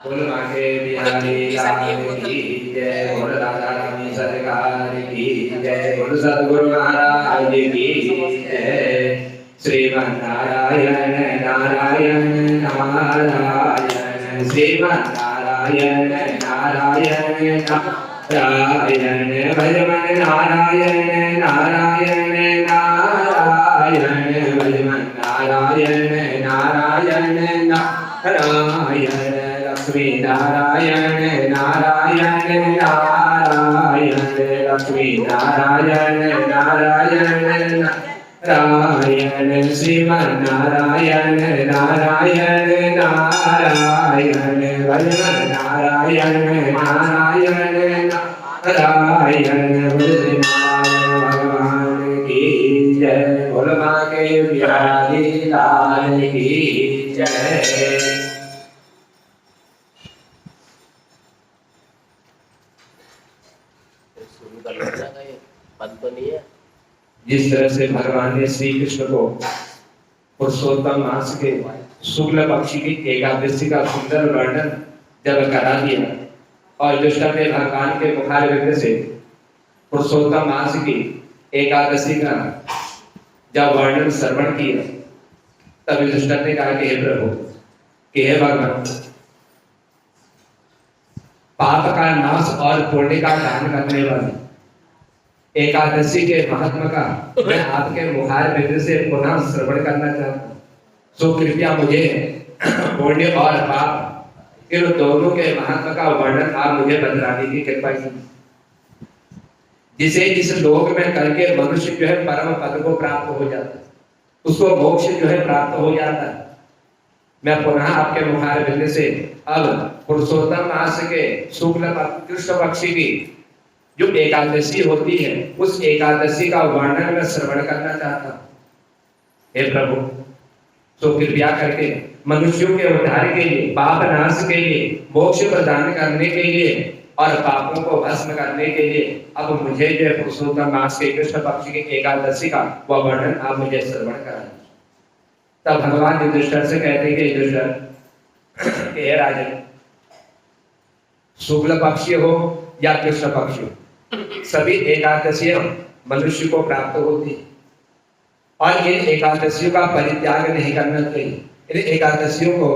बोल मांगे बिहारी लाल की जय, बोल राधा रानी सरकार की जय, बोल सतगुरु महाराज की जय। श्रीमन नारायण नारायण नारायण, श्रीमन नारायण नारायण नारायण, भजमन नारायण नारायण नारायण, भजमन नारायण नारायण नारायण, लक्ष्मी नारायण नारायण नारायण, लक्ष्मी नारायण नारायण नारायण, श्रीमन नारायण नारायण नारायण, भजमन नारायण नारायण नारायण, नारायण भगवान की जय, बोल मांगे बिहारी लाल की जय। जिस तरह से भगवान ने श्री कृष्ण को पुरुषोत्तम मास के शुक्ल पक्षी की एकादशी का सुंदर वर्णन जब करा दिया और युधिष्ठिर ने भगवान के मुखारविंद से पुरुषोत्तम मास की एकादशी का जब वर्णन श्रवण किया, तब युधिष्ठिर ने कहा कि हे प्रभु, कि हे भगवान, पाप का नाश और पुण्य का दान करने वाली एकादशी के महात्मा का मैं आपके मुखारविंद से पुनः श्रवण करना चाहता हूँ। सो कृपया मुझे पुण्य और पाप इन दोनों के महात्मा का वर्णन आप मुझे बतलाने की कृपा कीजिए, जिसे इस लोक में करके मनुष्य जो है परम पद को प्राप्त हो जाता है, उसको मोक्ष जो है प्राप्त हो जाता है। मैं पुनः आपके मुखारविंद से अब पुरुषोत्तम मास के शुक्ल कृष्ण पक्षी की जो एकादशी होती है, उस एकादशी का वर्णन में श्रवण करना चाहता हूं। हे प्रभु, तो कृपया करके मनुष्यों के उद्धार के लिए, पाप नाश के लिए, मोक्ष प्रदान करने के लिए और पापों को भस्म करने के लिए अब मुझे जो पुरुषोत्तम मास के कृष्ण पक्ष की एकादशी का वह वर्णन आप मुझे श्रवण कराएं। तब भगवान युधिष्ठिर से कहते हैं कि युधिष्ठिर, हे राजन, शुक्ल पक्षी हो या कृष्ण पक्षी हो, सभी एकादशियां मनुष्य को प्राप्त होती और इन एकादशियों का परित्याग नहीं करना चाहिए, इन एकादशियों को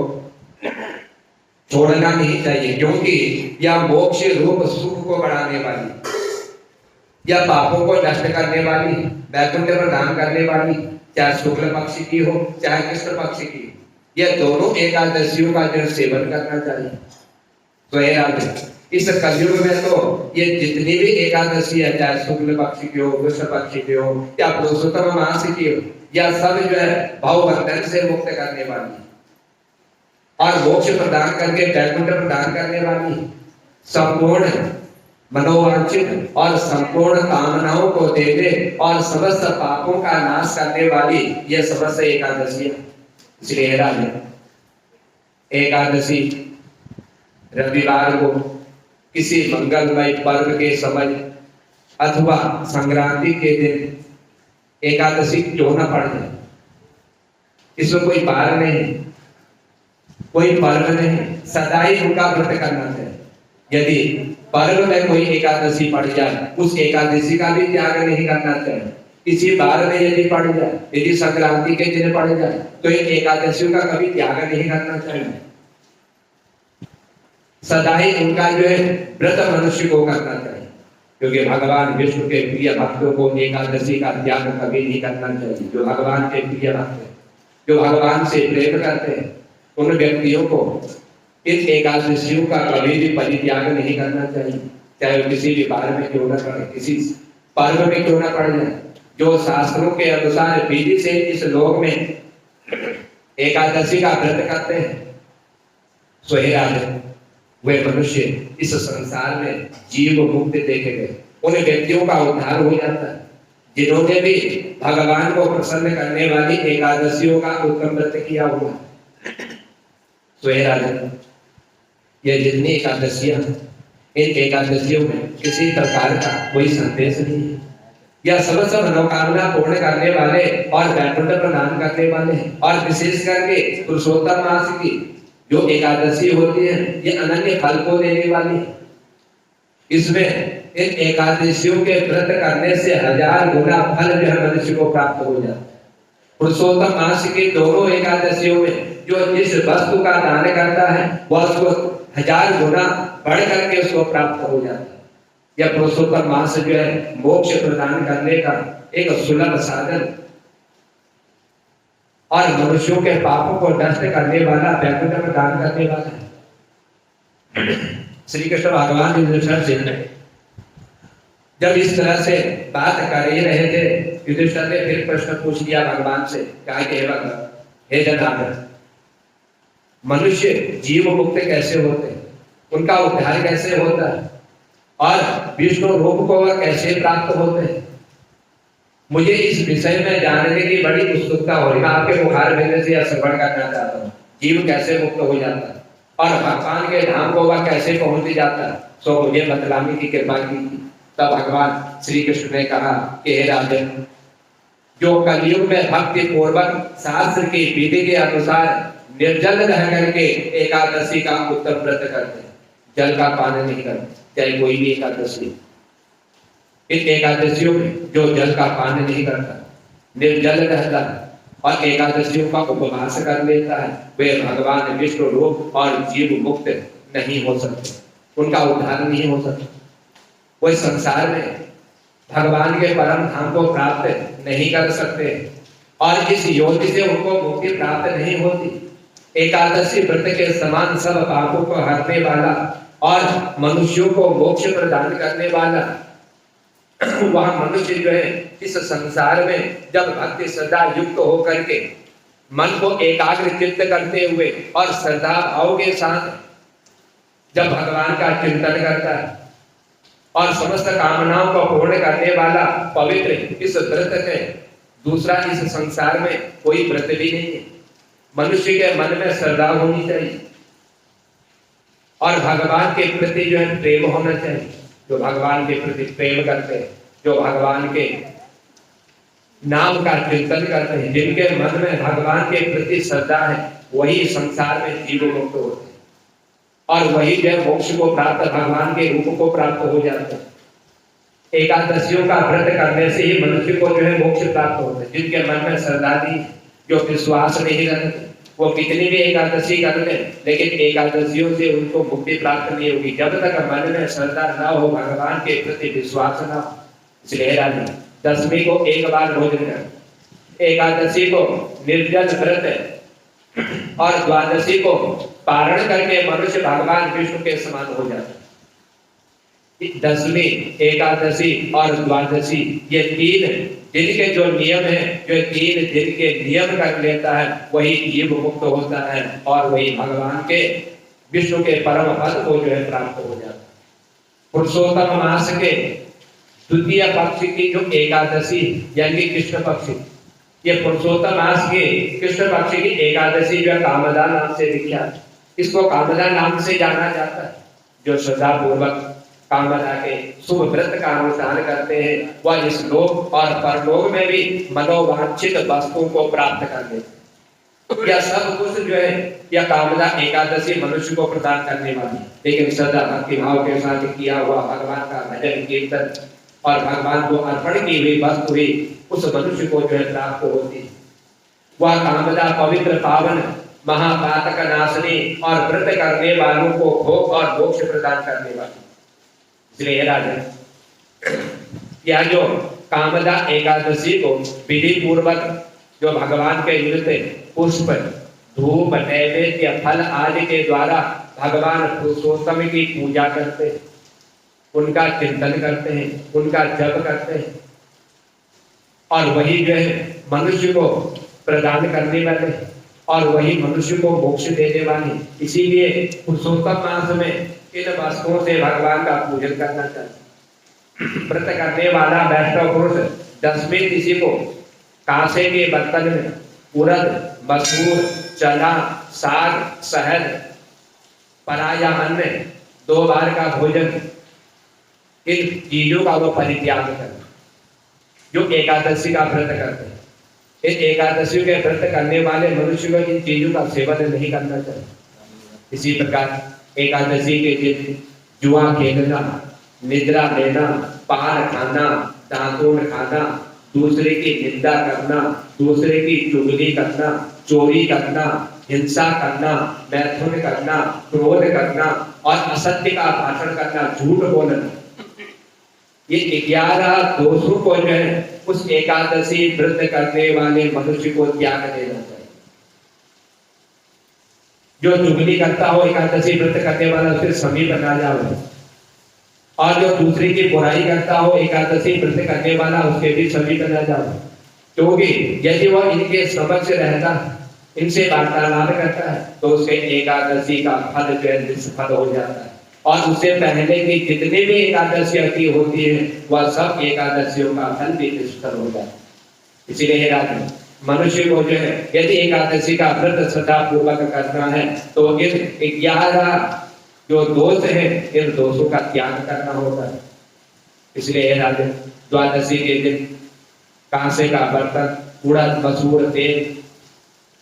छोड़ना नहीं चाहिए, क्योंकि यह मोक्ष रूप सुख को बढ़ाने वाली, यह पापों को नष्ट करने वाली, वैकुंठ प्रदान करने वाली, चाहे शुक्ल पक्षी की हो चाहे कृष्ण पक्षी की, यह दोनों एकादशियों का जो सेवन करना चाहिए। तो ये राजन, इस कलयुग में तो ये जितनी भी एकादशी है, चाहे शुक्ल पक्षी की हो, कृष्ण पक्षी की हो या पुरुषोत्तम मास की हो, यह सब जो है भवबंधन से मुक्त करने वाली और मोक्ष प्रदान करके वैकुंठ प्रदान करने वाली, संपूर्ण मनोवांछित और संपूर्ण कामनाओं को देने और समस्त पापों का नाश करने वाली यह समस्त एकादशी है। इसलिए राजन, एकादशी रविवार को किसी मंगलमय पर्व के समय अथवा संक्रांति के दिन एकादशी क्यों न पड़ जाए, इसमें कोई बार नहीं, कोई पर्व नहीं, सदा ही उनका व्रत करना चाहिए। यदि पर्व में कोई एकादशी पड़ जाए, उस एकादशी का भी त्याग नहीं करना चाहिए। किसी बार में यदि पड़ जाए, यदि संक्रांति के दिन पड़ जाए, तो इन एकादशियों का कभी त्याग नहीं करना चाहिए। सदा ही उनका जो है व्रत मनुष्य को करना चाहिए, क्योंकि भगवान विष्णु के प्रिय भक्तों को एकादशी का त्याग कभी नहीं करना चाहिए। जो भगवान के प्रिय भक्त हैं, जो भगवान से प्रेम करते हैं, उन व्यक्तियों को इन एकादशियों का कभी भी परित्याग नहीं करना चाहिए, चाहे वो किसी भी बार में क्यों न पड़े, किसी पर्व में क्यों न पड़ जाए। जो शास्त्रों के अनुसार विधि से इस लोक में एकादशी का व्रत करते हैं, सोहे राजन, वे मनुष्य इस संसार में जीव मुक्त देखे गए, उन व्यक्तियों का उद्धार हो जाता है जिन्होंने भी भगवान को प्रसन्न करने वाली एकादशियों का उत्तम व्रत किया हुआ। सोहे राजन, ये जितनी एकादशियां, इन एकादशियों में किसी प्रकार का कोई संदेश नहीं है। यह समस्त मनोकामना पूर्ण करने वाले और वैकुंठ प्रदान करने वाले हैं, और विशेष करके पुरुषोत्तम मास की जो एकादशी होती है ये अनन्य फल को देने वाली है। इसमें इन एकादशियों के व्रत करने से 1000 गुना फल जो है मनुष्य को प्राप्त हो जाता है। पुरुषोत्तम मास की दोनों एकादशियों में जो जिस वस्तु का दान करता है वह उसको 1000 गुना बढ़ करके उसको प्राप्त हो जाता है। यह पुरुषोत्तम मास जो है मोक्ष प्रदान करने का एक सुलभ साधन और मनुष्यों के पापों को नष्ट करने वाला, व्याकुलता में दान करने वाला है। श्री कृष्ण भगवान युधिष्ठिर से जब इस तरह से बात कर ही रहे थे, युधिष्ठिर ने फिर प्रश्न पूछ लिया भगवान से, क्या कि हे जनार्दन, मनुष्य जीव मुक्त कैसे होते हैं, उनका उद्धार कैसे होता है और विष्णु रूप को वह कैसे प्राप्त होते हैं? मुझे इस विषय में जानने की बड़ी उत्सुकता हो रही है। आपके मुखार भेजने से यह श्रवण करना चाहता हूँ। जीव कैसे मुक्त हो जाता है और भगवान के धाम को वह कैसे पहुंच जाता है, सो मुझे बतलाने की कृपा की। तब भगवान श्री कृष्ण ने कहा कि हे राजन, जो कलयुग में भक्ति पूर्वक शास्त्र की विधि के अनुसार निर्जल रह करके एकादशी का उत्तम व्रत करते हैं, जल का पान नहीं करते, चाहे कोई भी एकादशी। इन एकादशियों में जो जल का पान नहीं करता, निर्जल रहता है और एकादशियों का उपवास कर लेता है, वे भगवान विष्णु रूप और जीव मुक्त नहीं हो सकते, उनका उद्धार नहीं हो सकता। कोई संसार में भगवान के परम धाम को प्राप्त नहीं कर सकते और इस योनि से उनको मुक्ति प्राप्त नहीं होती। एकादशी व्रत के समान सब पापों को हरने वाला और मनुष्यों को मोक्ष प्रदान करने वाला वह मनुष्य जो है इस संसार में जब भक्ति श्रद्धा युक्त होकर के मन को एकाग्र चित्त करते हुए और श्रद्धा भाव के साथ जब भगवान का चिंतन करता है और समस्त कामनाओं को पूर्ण करने वाला पवित्र इस व्रत है, दूसरा इस संसार में कोई व्रत भी नहीं है। मनुष्य के मन में श्रद्धा होनी चाहिए और भगवान के प्रति जो है प्रेम होना चाहिए। जो भगवान के प्रति प्रेम करते हैं, जो भगवान के नाम का चिंतन करते हैं, जिनके मन में भगवान के प्रति श्रद्धा है, वही संसार में जीव मुक्त होते हैं और वही जो मोक्ष को प्राप्त, भगवान के रूप को प्राप्त हो जाते हैं। एकादशियों का व्रत करने से ही मनुष्य को जो है मोक्ष प्राप्त होता है। जिनके मन में श्रद्धा नहीं, जो विश्वास नहीं रखते, वो कितनी भी एकादशी कर ले, लेकिन एकादशियों से उनको मुक्ति प्राप्त नहीं होगी जब तक मन में श्रद्धा न हो, भगवान के प्रति विश्वास न हो। इसलिए राजा दशमी को एक बार भोजन कर, एकादशी को निर्जल व्रत और द्वादशी को पारण करके मनुष्य भगवान विष्णु के समान हो जाता है। दशमी, एकादशी और द्वादशी ये 3 दिन के जो नियम है, जो 3 दिन के नियम कर लेता है, वही जीव मुक्त होता है और वही भगवान के विष्णु के परम पद को जो है प्राप्त हो जाता है। पुरुषोत्तम मास के द्वितीय पक्ष की जो एकादशी यानी कृष्ण पक्ष, ये पुरुषोत्तम मास के कृष्ण पक्ष की एकादशी जो कामदा नाम से विख्यात, इसको कामदा नाम से जाना जाता है। जो श्रद्धा पूर्वक कामदा के शुभ व्रत का अनुष्ठान करते हैं, वह इस लोक और परलोक में भी मनोवांछित वस्तुओं को प्राप्त कर लेते हैं। यह सब कुछ जो है यह कामदा एकादशी मनुष्य को प्रदान करने वाली है, लेकिन श्रद्धा भक्ति भाव के साथ किया हुआ भगवान का भजन कीर्तन और भगवान को अर्पण की हुई वस्तु ही उस मनुष्य को जो है प्राप्त होती है। वह कामदा पवित्र पावन महापातक नाशनी और व्रत करने वालों को भोग और मोक्ष प्रदान करने वाली। इसलिए राजन यह जो कामदा एकादशी को विधि पूर्वक जो भगवान के विरुद्ध पुष्प धूप नैवेद्य फल आदि के द्वारा भगवान पुरुषोत्तम की पूजा करते हैं, उनका चिंतन करते हैं, उनका जप करते हैं और वही जो है मनुष्य को प्रदान करने वाले और वही मनुष्य को मोक्ष देने वाले। इसीलिए पुरुषोत्तम मास में इन वस्तुओं से भगवान का पूजन करना चाहिए। व्रत करने वाला वैष्णव पुरुष दशमी तिथि को कांसे के बर्तन में उड़द, मसूर, चना, साग, शहद, पराया अन्न, 2 बार का भोजन, इन चीजों का वो परित्याग करना। जो एकादशी का व्रत करते हैं, इन एकादशी के व्रत करने वाले मनुष्य को इन चीजों का सेवन नहीं करना चाहिए। इसी प्रकार एकादशी के दिन जुआ खेलना, निद्रा लेना, पान खाना, दातून खाना, दूसरे की निंदा करना, दूसरे की चुगली करना, चोरी करना, हिंसा करना, मैथुन करना, क्रोध करना और असत्य का भाषण करना, झूठ बोलना, ये 11 दोषों को जो है उस एकादशी व्रत करने वाले मनुष्य को त्याग देना चाहिए। जो चुगली करता हो एकादशी व्रत करने वाला उसके समीप ना जाओ, और जो दूसरे की बुराई करता हो एकादशी व्रत करने वाला उसके भी समीप न जाओ, क्योंकि यदि वह इनके समक्ष रहता, इनसे वार्तालाप करता है तो उसके एकादशी का फल जो है निष्फल हो जाता है, और उससे पहले की जितने भी एकादशियां की होती है वह सब एकादशियों का फल भी निष्फल हो जाता है। इसीलिए राजन मनुष्य को जो है यदि एकादशी का व्रत श्रद्धा पूर्वक करना है तो इन 11 जो दोष है इन दोषों का त्याग करना होगा। इसलिए राजन द्वादशी के दिन कांसे का बर्तन, उड़द मसूर तेल,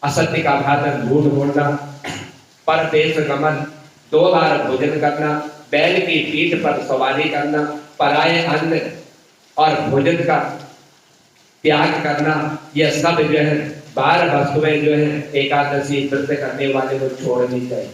असत्य का भाषण, झूठ बोलना, परदेश गमन, 2 बार भोजन करना, बैल की पीठ पर सवारी करना, पराये अन्न और भोजन का त्याग करना, यह सब जो है 12 वस्तुएं जो है एकादशी व्रत करने वाले को छोड़नी चाहिए।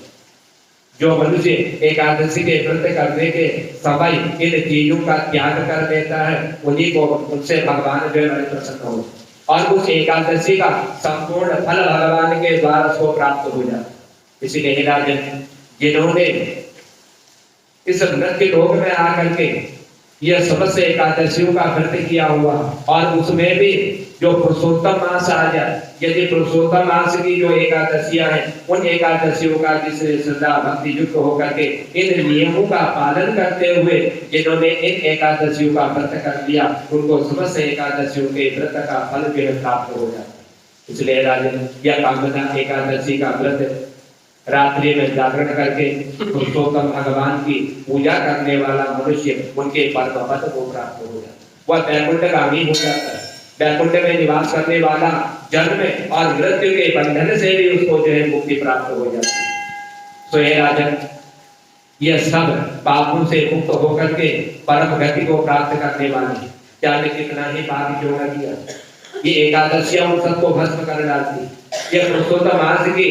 जो मनुष्य एकादशी के व्रत करने के समय इन चीजों का त्याग कर देता है उन्हीं को उनसे भगवान जो है प्रसन्न हो, और उस एकादशी का संपूर्ण फल भगवान के द्वारा को प्राप्त हो जाता। इसीलिए राजन जिन्होंने इस नृत्य लोक में आकर के यह समस्त एकादशियों का व्रत किया हुआ, और उसमें भी जो पुरुषोत्तम मास आ जाए, यदि पुरुषोत्तम मास की जो एकादशियां हैं उन एकादशियों का जिससे श्रद्धा भक्ति युक्त होकर के इन नियमों का पालन करते हुए जिन्होंने इन एकादशियों का व्रत कर लिया उनको समस्त एकादशियों के व्रत का फल जो है प्राप्त हो जाता है। इसलिए राजन यह कामना एकादशी का व्रत रात्रि में जागरण करके पुरुषोत्तम भगवान की पूजा करने वाला मनुष्य उनके परम पद को प्राप्त हो जाता है, वह वैकुंठगामी हो जाता है। वैकुंठ में निवास करने वाला जन्म और मृत्यु के बंधन से भी उसको जो है मुक्ति प्राप्त हो जाती है। तो ये राजन यह सब पापों से मुक्त होकर के परम गति को प्राप्त करने वाले, चाहे कितना ही पाप क्यों न किया, ये एकादशियां उन सबको भस्म कर डालती। यह पुरुषोत्तम मास की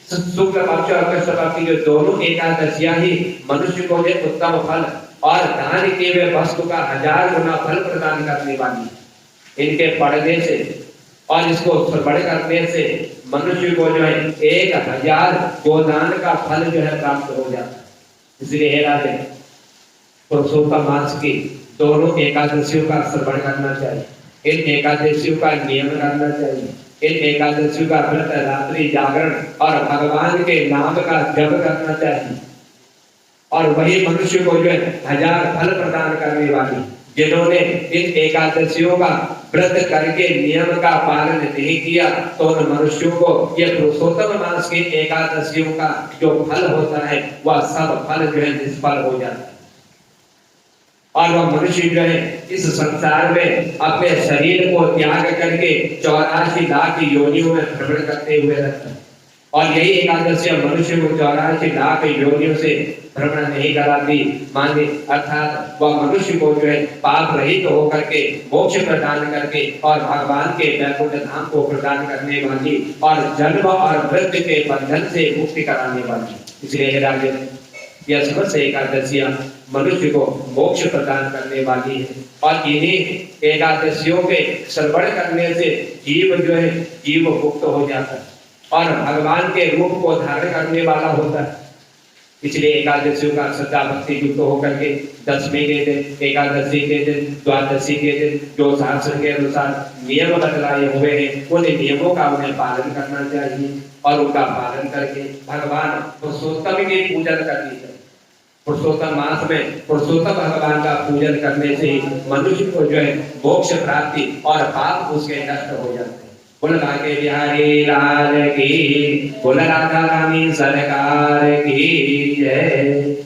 शुक्ल पक्ष और कृष्ण पक्ष की जो दोनों एकादशियां ही मनुष्य को जो उत्तम फल और दान किए हुए वस्तु का 1000 गुना फल प्रदान करने वाली, इनके पढ़ने से और इसको श्रवण करने से मनुष्य को जो है 1000 गोदान का फल जो है प्राप्त हो जाता है। इसलिए हे राजन पुरुषोत्तम मास की दोनों एकादशियों का श्रवण करना चाहिए, इन एकादशियों का नियम करना चाहिए, इन एकादशियों का व्रत रात्रि जागरण और भगवान के नाम का जप करना चाहिए, और वही मनुष्य को जो है 1000 फल प्रदान करने वाली, जिन्होंने इन एकादशियों का व्रत करके नियम का पालन नहीं किया तो उन मनुष्यों को यह पुरुषोत्तम मास की एकादशियों का जो फल होता है वह सब फल जो है निष्फल हो जाता है, और वह मनुष्य जो है इस संसार में अपने शरीर को त्याग करके 84 लाख योनियों में भ्रमण करते हुए रहता है, और यही एकादशी मनुष्य को 84 लाख योनियों से भ्रमण नहीं कराती माने, अर्थात वह मनुष्य को जो है पाप रहित होकर के मोक्ष प्रदान करके और भगवान के वैकुंठ धाम को प्रदान करने वाली और जन्म और मृत्यु के बंधन से मुक्ति कराने वाली। इसलिए राजन यह समस्त एकादशियां मनुष्य को मोक्ष प्रदान करने वाली है, और इन्हीं एकादशियों के श्रवण करने से जीव जो है जीव मुक्त हो जाता है और भगवान के रूप को धारण करने वाला होता है। इसलिए एकादशियों का श्रद्धा भक्ति युक्त होकर के 10वें के दिन, एकादशी के दिन, द्वादशी के दिन जो शास्त्र के अनुसार नियम बतलाए हुए हैं उन नियमों का उन्हें पालन करना चाहिए, और उनका पालन करके भगवान पुरुषोत्तम की पूजन करनी चाहिए। पुरुषोत्तम मास में पुरुषोत्तम भगवान का पूजन करने से मनुष्य को जो है मोक्ष प्राप्ति और पाप उसके नष्ट हो जाते हैं। बोल भाग्य बिहारी लाल की, बोल राधा रानी सरकार की जय।